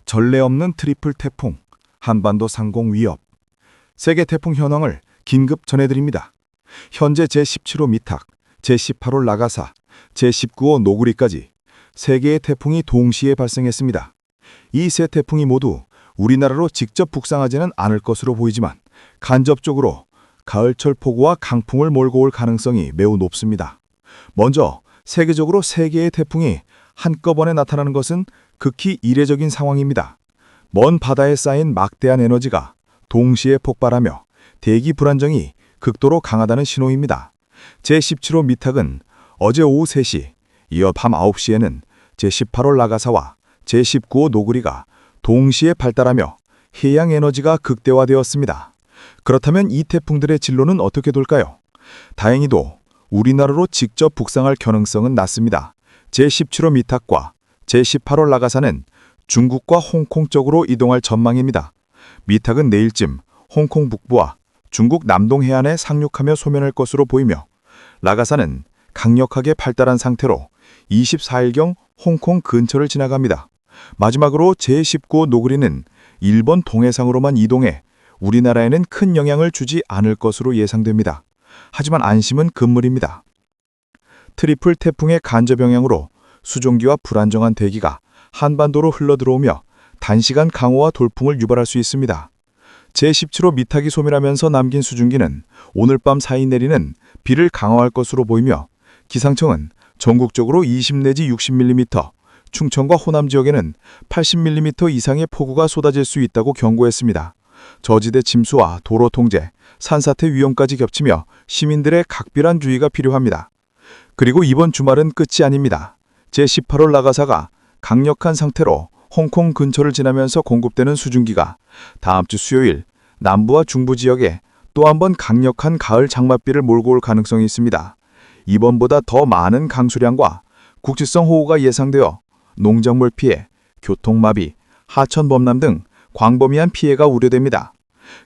전례 없는 트리플 태풍, 한반도 상공 위협. 세계 태풍 현황을 긴급 전해드립니다. 현재 제17호 미탁, 제18호 라가사, 제19호 노구리까지 3개의 태풍이 동시에 발생했습니다. 이 세 태풍이 모두 우리나라로 직접 북상하지는 않을 것으로 보이지만 간접적으로 가을철 폭우와 강풍을 몰고 올 가능성이 매우 높습니다. 먼저 세계적으로 3개의 태풍이 한꺼번에 나타나는 것은 극히 이례적인 상황입니다. 먼 바다에 쌓인 막대한 에너지가 동시에 폭발하며 대기 불안정이 극도로 강하다는 신호입니다. 제17호 미탁은 어제 오후 3시, 이어 밤 9시에는 제18호 라가사와 제19호 노구리가 동시에 발달하며 해양 에너지가 극대화되었습니다. 그렇다면 이 태풍들의 진로는 어떻게 될까요? 다행히도 우리나라로 직접 북상할 가능성은 낮습니다. 제17호 미탁과 제18호 라가사는 중국과 홍콩 쪽으로 이동할 전망입니다. 미탁은 내일쯤 홍콩 북부와 중국 남동 해안에 상륙하며 소멸할 것으로 보이며 라가사는 강력하게 발달한 상태로 24일경 홍콩 근처를 지나갑니다. 마지막으로 제19호 노구리는 일본 동해상으로만 이동해 우리나라에는 큰 영향을 주지 않을 것으로 예상됩니다. 하지만 안심은 금물입니다. 트리플 태풍의 간접 영향으로 수종기와 불안정한 대기가 한반도로 흘러들어오며 단시간 강우와 돌풍을 유발할 수 있습니다. 제17호 미탁이 소멸하면서 남긴 수증기는 오늘 밤 사이 내리는 비를 강화할 것으로 보이며 기상청은 전국적으로 20 내지 60mm, 충청과 호남 지역에는 80mm 이상의 폭우가 쏟아질 수 있다고 경고했습니다. 저지대 침수와 도로 통제, 산사태 위험까지 겹치며 시민들의 각별한 주의가 필요합니다. 그리고 이번 주말은 끝이 아닙니다. 제18호 라가사가 강력한 상태로 홍콩 근처를 지나면서 공급되는 수증기가 다음 주 수요일 남부와 중부 지역에 또 한 번 강력한 가을 장맛비를 몰고 올 가능성이 있습니다. 이번보다 더 많은 강수량과 국지성 호우가 예상되어 농작물 피해, 교통마비, 하천 범람 등 광범위한 피해가 우려됩니다.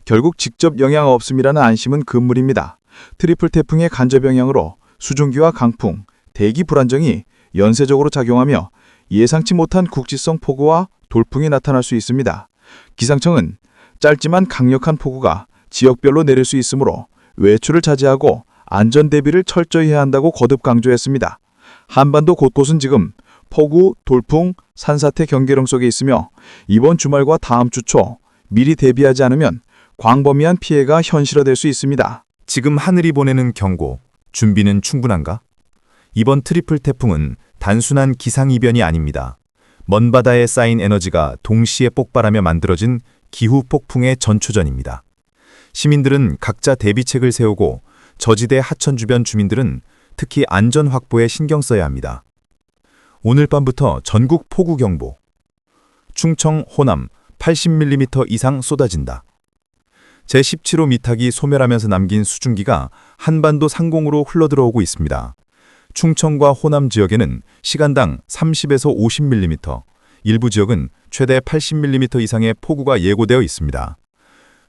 결국 직접 영향 없음이라는 안심은 금물입니다. 트리플 태풍의 간접 영향으로 수증기와 강풍, 대기 불안정이 연쇄적으로 작용하며 예상치 못한 국지성 폭우와 돌풍이 나타날 수 있습니다. 기상청은 짧지만 강력한 폭우가 지역별로 내릴 수 있으므로 외출을 자제하고 안전 대비를 철저히 해야 한다고 거듭 강조했습니다. 한반도 곳곳은 지금 폭우, 돌풍, 산사태 경계령 속에 있으며 이번 주말과 다음 주 초 미리 대비하지 않으면 광범위한 피해가 현실화될 수 있습니다. 지금 하늘이 보내는 경고, 준비는 충분한가? 이번 트리플 태풍은 단순한 기상이변이 아닙니다. 먼 바다에 쌓인 에너지가 동시에 폭발하며 만들어진 기후 폭풍의 전초전입니다. 시민들은 각자 대비책을 세우고 저지대 하천 주변 주민들은 특히 안전 확보에 신경 써야 합니다. 오늘 밤부터 전국 폭우 경보. 충청, 호남 80mm 이상 쏟아진다. 제17호 미탁이 소멸하면서 남긴 수증기가 한반도 상공으로 흘러들어오고 있습니다. 충청과 호남 지역에는 시간당 30에서 50mm, 일부 지역은 최대 80mm 이상의 폭우가 예고되어 있습니다.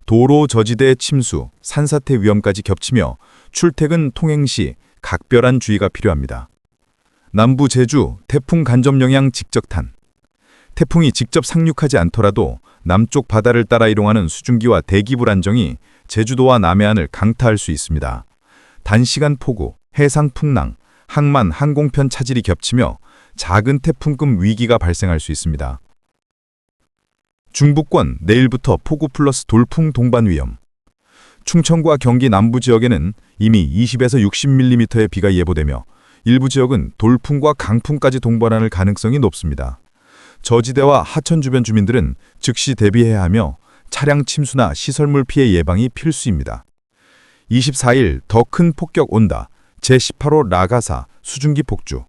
도로 저지대 침수, 산사태 위험까지 겹치며 출퇴근 통행 시 각별한 주의가 필요합니다. 남부 제주 태풍 간접 영향 직접탄. 태풍이 직접 상륙하지 않더라도 남쪽 바다를 따라 이동하는 수증기와 대기 불안정이 제주도와 남해안을 강타할 수 있습니다. 단시간 폭우, 해상 풍랑, 항만, 항공편 차질이 겹치며 작은 태풍급 위기가 발생할 수 있습니다. 중부권 내일부터 폭우 플러스 돌풍 동반 위험. 충청과 경기 남부 지역에는 이미 20에서 60mm의 비가 예보되며 일부 지역은 돌풍과 강풍까지 동반할 가능성이 높습니다. 저지대와 하천 주변 주민들은 즉시 대비해야 하며 차량 침수나 시설물 피해 예방이 필수입니다. 24일 더 큰 폭격 온다. 제18호 라가사 수증기 폭주.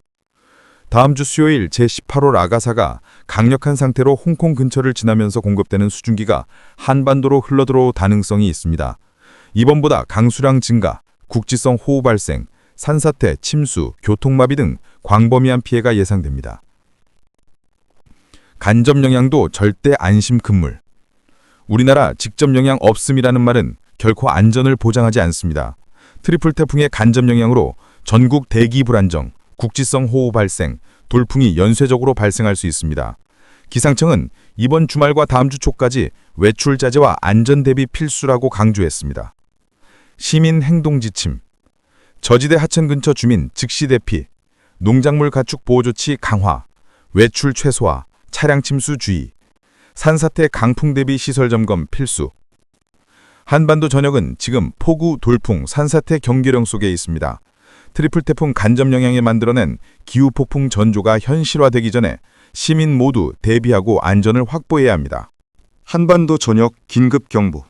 다음 주 수요일 제18호 라가사가 강력한 상태로 홍콩 근처를 지나면서 공급되는 수증기가 한반도로 흘러들어올 가능성이 있습니다. 이번보다 강수량 증가, 국지성 호우 발생, 산사태, 침수, 교통마비 등 광범위한 피해가 예상됩니다. 간접 영향도 절대 안심 금물. 우리나라 직접 영향 없음이라는 말은 결코 안전을 보장하지 않습니다. 트리플 태풍의 간접 영향으로 전국 대기 불안정, 국지성 호우 발생, 돌풍이 연쇄적으로 발생할 수 있습니다. 기상청은 이번 주말과 다음 주 초까지 외출 자제와 안전 대비 필수라고 강조했습니다. 시민 행동 지침, 저지대 하천 근처 주민 즉시 대피, 농작물 가축 보호 조치 강화, 외출 최소화, 차량 침수 주의, 산사태 강풍 대비 시설 점검 필수. 한반도 전역은 지금 폭우, 돌풍, 산사태 경계령 속에 있습니다. 트리플 태풍 간접 영향에 만들어낸 기후 폭풍 전조가 현실화되기 전에 시민 모두 대비하고 안전을 확보해야 합니다. 한반도 전역 긴급 경보,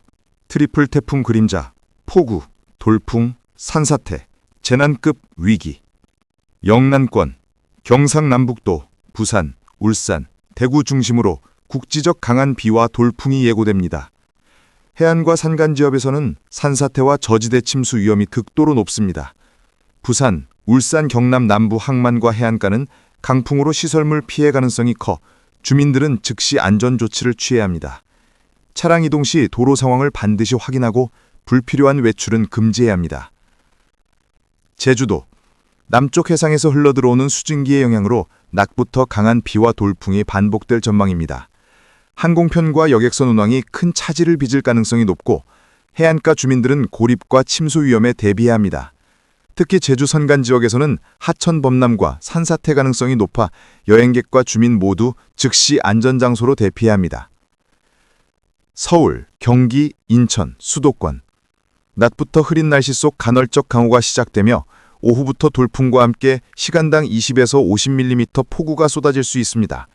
트리플 태풍 그림자, 폭우, 돌풍, 산사태, 재난급 위기. 영남권, 경상남북도, 부산, 울산, 대구 중심으로 국지적 강한 비와 돌풍이 예고됩니다. 해안과 산간 지역에서는 산사태와 저지대 침수 위험이 극도로 높습니다. 부산, 울산 경남 남부 항만과 해안가는 강풍으로 시설물 피해 가능성이 커 주민들은 즉시 안전 조치를 취해야 합니다. 차량 이동 시 도로 상황을 반드시 확인하고 불필요한 외출은 금지해야 합니다. 제주도, 남쪽 해상에서 흘러들어오는 수증기의 영향으로 낮부터 강한 비와 돌풍이 반복될 전망입니다. 항공편과 여객선 운항이 큰 차질을 빚을 가능성이 높고 해안가 주민들은 고립과 침수 위험에 대비해야 합니다. 특히 제주 선간 지역에서는 하천 범람과 산사태 가능성이 높아 여행객과 주민 모두 즉시 안전장소로 대피해야 합니다. 서울, 경기, 인천, 수도권. 낮부터 흐린 날씨 속 간헐적 강우가 시작되며 오후부터 돌풍과 함께 시간당 20에서 50mm 폭우가 쏟아질 수 있습니다.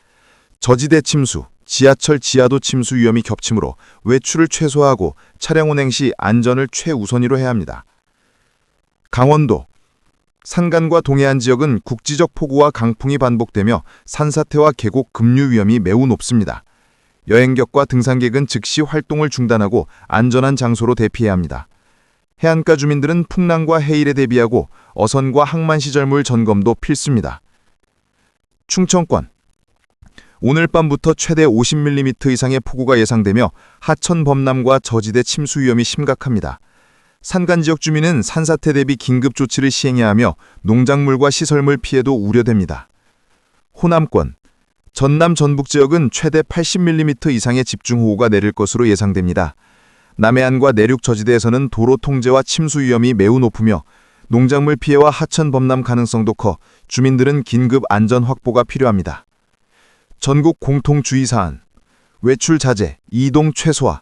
저지대 침수, 지하철 지하도 침수 위험이 겹치므로 외출을 최소화하고 차량 운행 시 안전을 최우선으로 해야 합니다. 강원도, 산간과 동해안 지역은 국지적 폭우와 강풍이 반복되며 산사태와 계곡 급류 위험이 매우 높습니다. 여행객과 등산객은 즉시 활동을 중단하고 안전한 장소로 대피해야 합니다. 해안가 주민들은 풍랑과 해일에 대비하고 어선과 항만 시설물 점검도 필수입니다. 충청권, 오늘 밤부터 최대 50mm 이상의 폭우가 예상되며 하천 범람과 저지대 침수 위험이 심각합니다. 산간 지역 주민은 산사태 대비 긴급 조치를 시행해야 하며 농작물과 시설물 피해도 우려됩니다. 호남권, 전남 전북 지역은 최대 80mm 이상의 집중호우가 내릴 것으로 예상됩니다. 남해안과 내륙 저지대에서는 도로 통제와 침수 위험이 매우 높으며 농작물 피해와 하천 범람 가능성도 커 주민들은 긴급 안전 확보가 필요합니다. 전국 공통 주의사항, 외출 자제, 이동 최소화,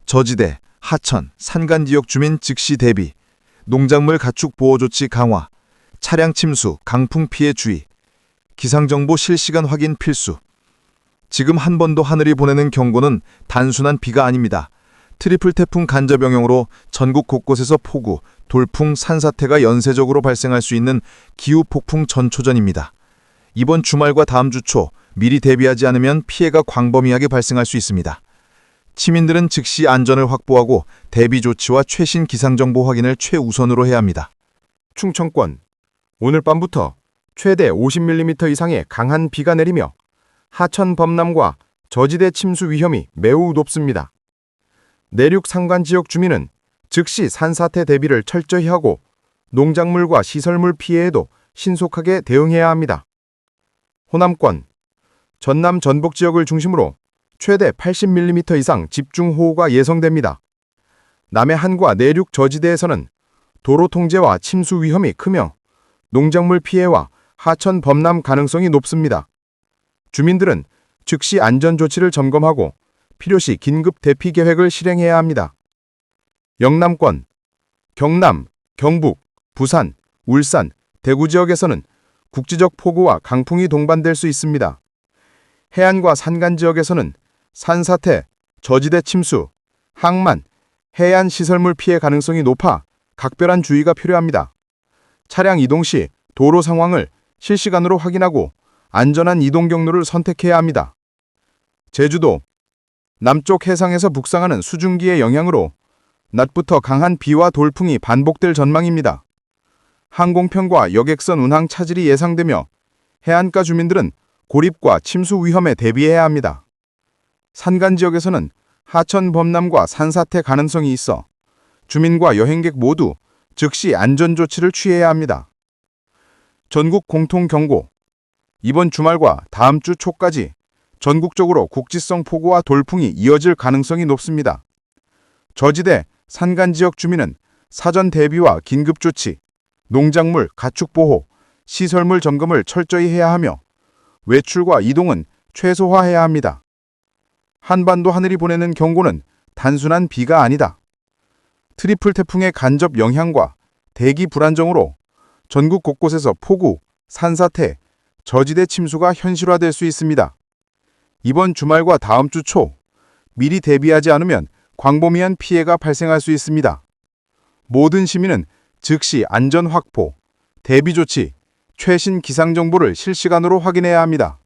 저지대, 하천, 산간 지역 주민 즉시 대비, 농작물 가축 보호 조치 강화, 차량 침수, 강풍 피해 주의, 기상정보 실시간 확인 필수. 지금 한번도 하늘이 보내는 경고는 단순한 비가 아닙니다. 트리플 태풍 간접 영향으로 전국 곳곳에서 폭우, 돌풍, 산사태가 연쇄적으로 발생할 수 있는 기후 폭풍 전초전입니다. 이번 주말과 다음 주 초 미리 대비하지 않으면 피해가 광범위하게 발생할 수 있습니다. 시민들은 즉시 안전을 확보하고 대비 조치와 최신 기상정보 확인을 최우선으로 해야 합니다. 충청권, 오늘 밤부터 최대 50mm 이상의 강한 비가 내리며 하천 범람과 저지대 침수 위험이 매우 높습니다. 내륙 산간 지역 주민은 즉시 산사태 대비를 철저히 하고 농작물과 시설물 피해에도 신속하게 대응해야 합니다. 호남권, 전남 전북 지역을 중심으로 최대 80mm 이상 집중호우가 예상됩니다. 남해안과 내륙 저지대에서는 도로 통제와 침수 위험이 크며 농작물 피해와 하천 범람 가능성이 높습니다. 주민들은 즉시 안전조치를 점검하고 필요시 긴급 대피 계획을 실행해야 합니다. 영남권, 경남, 경북, 부산, 울산, 대구 지역에서는 국지적 폭우와 강풍이 동반될 수 있습니다. 해안과 산간 지역에서는 산사태, 저지대 침수, 항만, 해안 시설물 피해 가능성이 높아 각별한 주의가 필요합니다. 차량 이동 시 도로 상황을 실시간으로 확인하고 안전한 이동 경로를 선택해야 합니다. 제주도, 남쪽 해상에서 북상하는 수증기의 영향으로 낮부터 강한 비와 돌풍이 반복될 전망입니다. 항공편과 여객선 운항 차질이 예상되며 해안가 주민들은 고립과 침수 위험에 대비해야 합니다. 산간 지역에서는 하천 범람과 산사태 가능성이 있어 주민과 여행객 모두 즉시 안전조치를 취해야 합니다. 전국 공통 경고, 이번 주말과 다음 주 초까지 전국적으로 국지성 폭우와 돌풍이 이어질 가능성이 높습니다. 저지대, 산간 지역 주민은 사전 대비와 긴급 조치, 농작물, 가축 보호, 시설물 점검을 철저히 해야 하며 외출과 이동은 최소화해야 합니다. 한반도 하늘이 보내는 경고는 단순한 비가 아니다. 트리플 태풍의 간접 영향과 대기 불안정으로 전국 곳곳에서 폭우, 산사태, 저지대 침수가 현실화될 수 있습니다. 이번 주말과 다음 주 초, 미리 대비하지 않으면 광범위한 피해가 발생할 수 있습니다. 모든 시민은 즉시 안전 확보, 대비 조치, 최신 기상 정보를 실시간으로 확인해야 합니다.